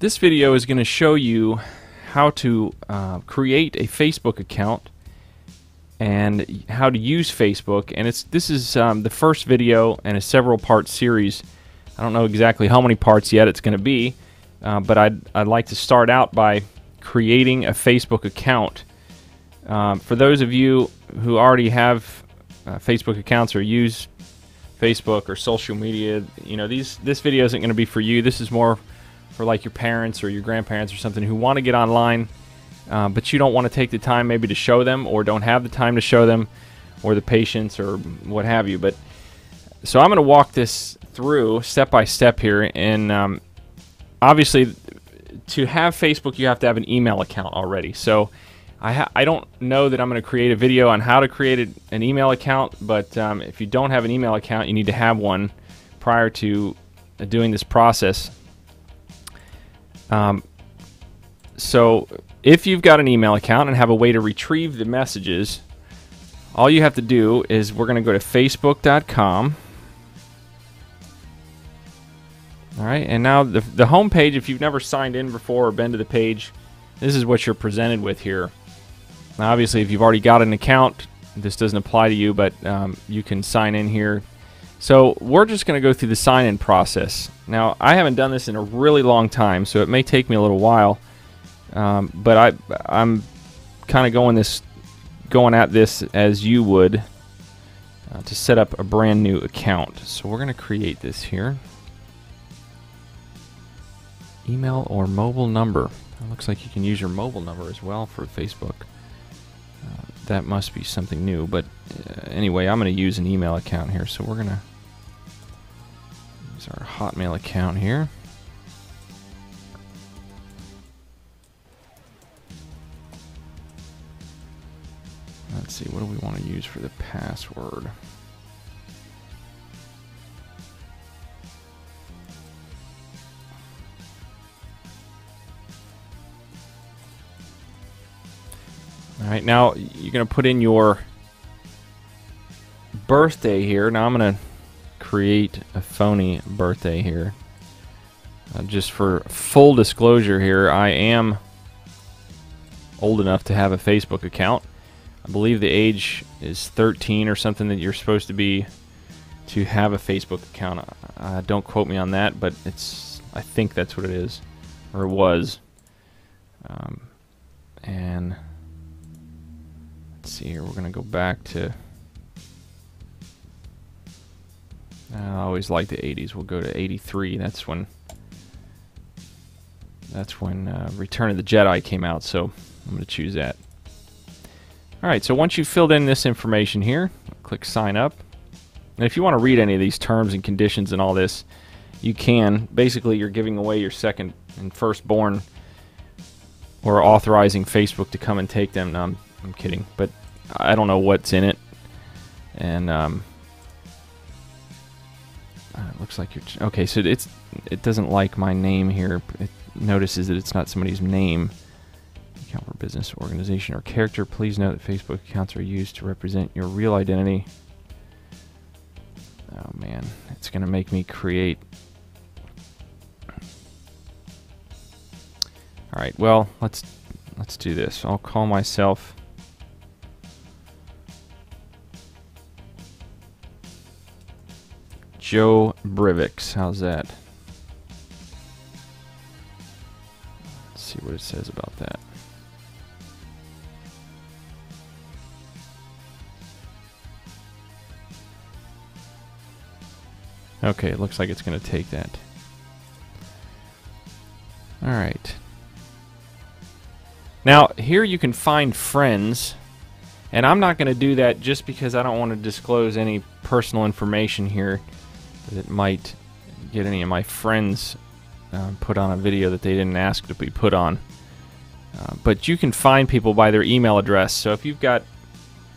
This video is going to show you how to create a Facebook account and how to use Facebook. And this is the first video in a several-part series. I don't know exactly how many parts yet it's going to be, but I'd like to start out by creating a Facebook account. For those of you who already have Facebook accounts or use Facebook or social media, you know, this video isn't going to be for you. This is more for like your parents or your grandparents or something who want to get online, but you don't want to take the time maybe to show them, or don't have the time to show them, or the patience, or what have you. But so I'm going to walk this through step by step here. And obviously, to have Facebook, you have to have an email account already. So I don't know that I'm going to create a video on how to create an email account, but if you don't have an email account, you need to have one prior to doing this process. So if you've got an email account and have a way to retrieve the messages, all you have to do is we're going to go to facebook.com. All right, and now the home page, if you've never signed in before or been to the page, this is what you're presented with here. Now, obviously, if you've already got an account, this doesn't apply to you, but you can sign in here. So we're just going to go through the sign-in process. Now, I haven't done this in a really long time, so it may take me a little while, but I'm kind of going at this as you would to set up a brand new account. So we're going to create this here. Email or mobile number. It looks like you can use your mobile number as well for Facebook. That must be something new, but anyway, I'm going to use an email account here. So we're going to use our Hotmail account here. Let's see, what do we want to use for the password? All right, now you're going to put in your birthday here. Now I'm going to create a phony birthday here. Just for full disclosure here, I am old enough to have a Facebook account. I believe the age is 13 or something that you're supposed to be to have a Facebook account. Don't quote me on that, but I think that's what it is, or it was. And let's see here, we're going to go back to, I always like the 80s. We'll go to 83. That's when Return of the Jedi came out, so I'm going to choose that. Alright, so once you've filled in this information here, click sign up. And if you want to read any of these terms and conditions and all this, you can. Basically, you're giving away your second and firstborn, or authorizing Facebook to come and take them. No, I'm kidding, but I don't know what's in it. And it looks like you're okay. So it doesn't like my name here. It notices that it's not somebody's name. Account for business, organization, or character. Please note that Facebook accounts are used to represent your real identity. Oh man, it's going to make me create. All right, well, let's do this. I'll call myself Joe Brivix. How's that? Let's see what it says about that. Okay, it looks like it's going to take that. All right. Now, here you can find friends, and I'm not going to do that just because I don't want to disclose any personal information here that might get any of my friends put on a video that they didn't ask to be put on. But you can find people by their email address. So if you've got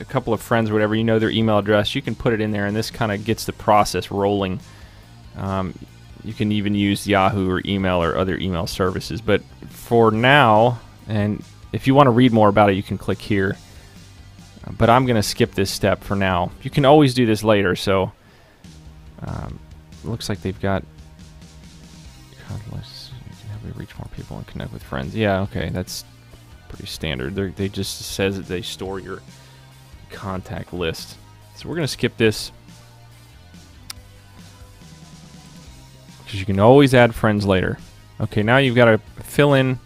a couple of friends or whatever, you know their email address, you can put it in there, and this kind of gets the process rolling. You can even use Yahoo or email or other email services. But for now, and if you want to read more about it, you can click here. But I'm going to skip this step for now. You can always do this later. So looks like they've got, you can have a reach more people and connect with friends. Yeah, okay, that's pretty standard. They just says that they store your contact list. So we're going to skip this because you can always add friends later. Okay, now you've got to fill in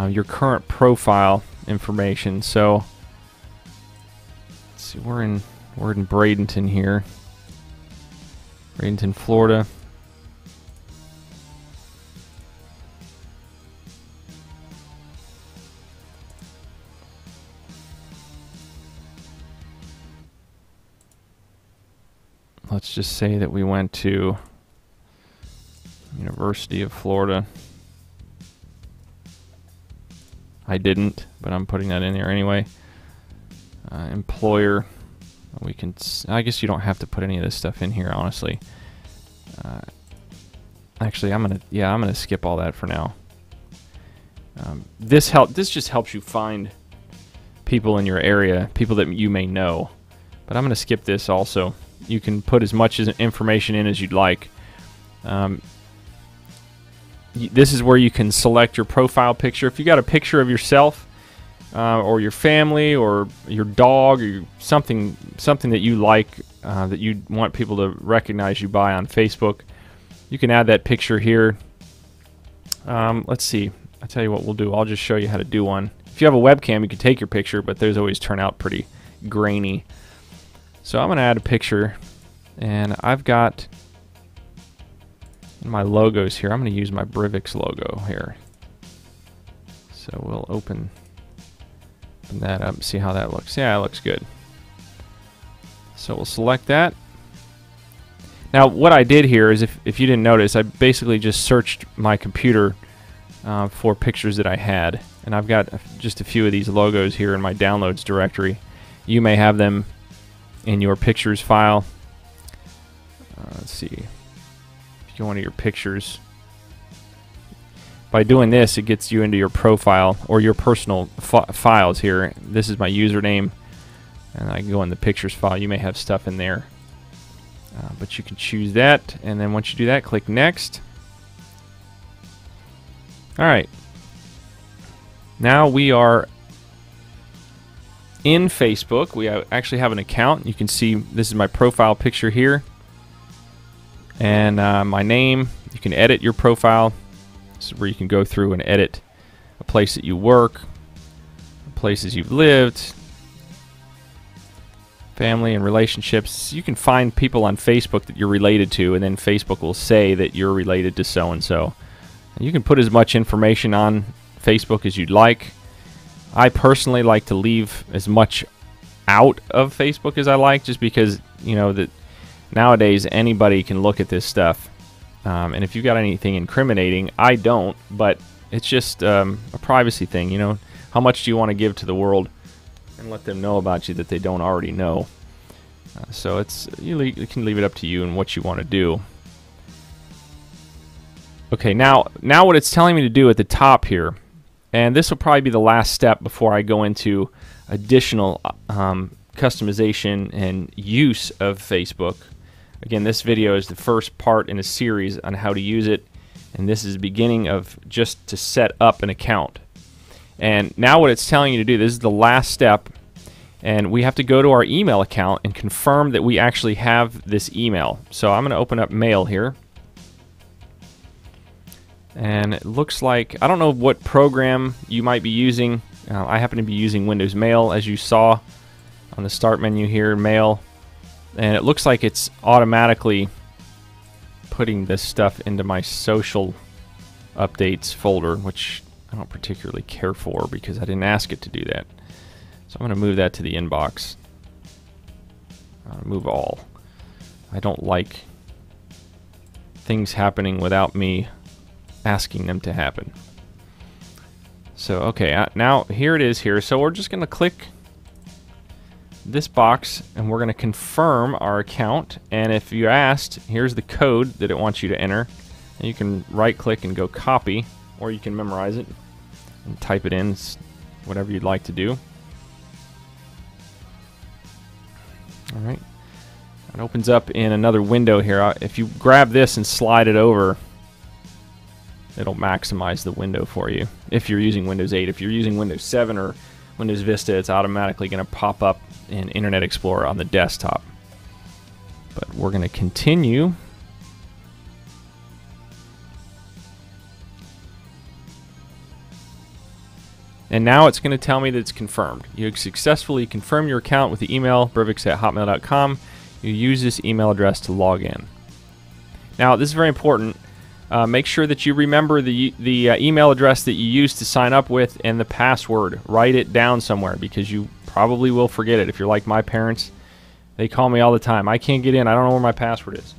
your current profile information. So let's see, we're in Bradenton here, Bradenton, Florida. Let's just say that we went to University of Florida. I didn't, but I'm putting that in there anyway. Employer, I guess you don't have to put any of this stuff in here, honestly. Actually, I'm gonna skip all that for now. This just helps you find people in your area, people that you may know. But I'm gonna skip this also. You can put as much information in as you'd like. This is where you can select your profile picture. If you got a picture of yourself or your family or your dog or something that you like, that you want people to recognize you by on Facebook, you can add that picture here. Let's see. I'll tell you what we'll do. I'll just show you how to do one. If you have a webcam, you can take your picture, but those always turn out pretty grainy. So I'm going to add a picture, and I've got my logos here. I'm going to use my Brivix logo here. So we'll open that up and see how that looks. Yeah, it looks good. So we'll select that. Now what I did here is, if you didn't notice, I basically just searched my computer for pictures that I had. And I've got just a few of these logos here in my downloads directory. You may have them in your pictures file. Let's see. If you go into your pictures, by doing this, it gets you into your profile or your personal files here. This is my username, and I can go in the pictures file. You may have stuff in there, but you can choose that, and then once you do that, click next. All right. Now we are in Facebook. We actually have an account. You can see this is my profile picture here, and my name. You can edit your profile. This is where you can go through and edit a place that you work, places you've lived, family and relationships. You can find people on Facebook that you're related to, and then Facebook will say that you're related to so-and-so. You can put as much information on Facebook as you'd like. I personally like to leave as much out of Facebook as I like, just because, you know, that nowadays anybody can look at this stuff. And if you've got anything incriminating, I don't, but it's just a privacy thing, you know. How much do you want to give to the world and let them know about you that they don't already know? So it's you can leave it up to you and what you want to do. Okay, now what it's telling me to do at the top here, and this will probably be the last step before I go into additional customization and use of Facebook. Again, this video is the first part in a series on how to use it, and this is the beginning of just to set up an account. And now what it's telling you to do, this is the last step, and we have to go to our email account and confirm that we actually have this email. So I'm going to open up Mail here. And it looks like, I don't know what program you might be using. I happen to be using Windows Mail, as you saw on the start menu here, Mail. And it looks like it's automatically putting this stuff into my social updates folder, which I don't particularly care for because I didn't ask it to do that. So I'm going to move that to the inbox. Move all. I don't like things happening without me asking them to happen. So okay, now here it is here. So we're just going to click this box and we're going to confirm our account. And if you asked, here's the code that it wants you to enter. And you can right click and go copy, or you can memorize it and type it in. It's whatever you'd like to do. Alright, it opens up in another window here. If you grab this and slide it over, It'll maximize the window for you if you're using Windows 8. If you're using Windows 7 or Windows Vista, it's automatically going to pop up in Internet Explorer on the desktop. But we're going to continue. And now it's going to tell me that it's confirmed. You successfully confirmed your account with the email brivix@hotmail.com. You use this email address to log in. Now, this is very important. Make sure that you remember the email address that you used to sign up with and the password. Write it down somewhere because you probably will forget it. If you're like my parents, they call me all the time. I can't get in. I don't know where my password is.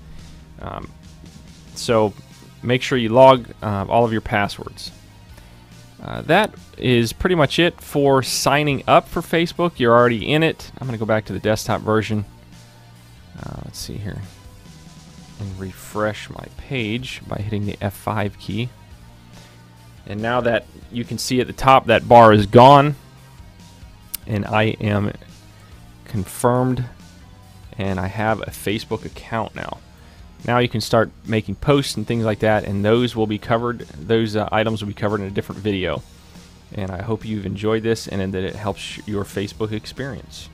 So make sure you log all of your passwords. That is pretty much it for signing up for Facebook. You're already in it. I'm going to go back to the desktop version. Let's see here. And refresh my page by hitting the F5 key. And now that you can see at the top, that bar is gone. And I am confirmed. And I have a Facebook account now. Now you can start making posts and things like that, and those will be covered. Those items will be covered in a different video. And I hope you've enjoyed this and that it helps your Facebook experience.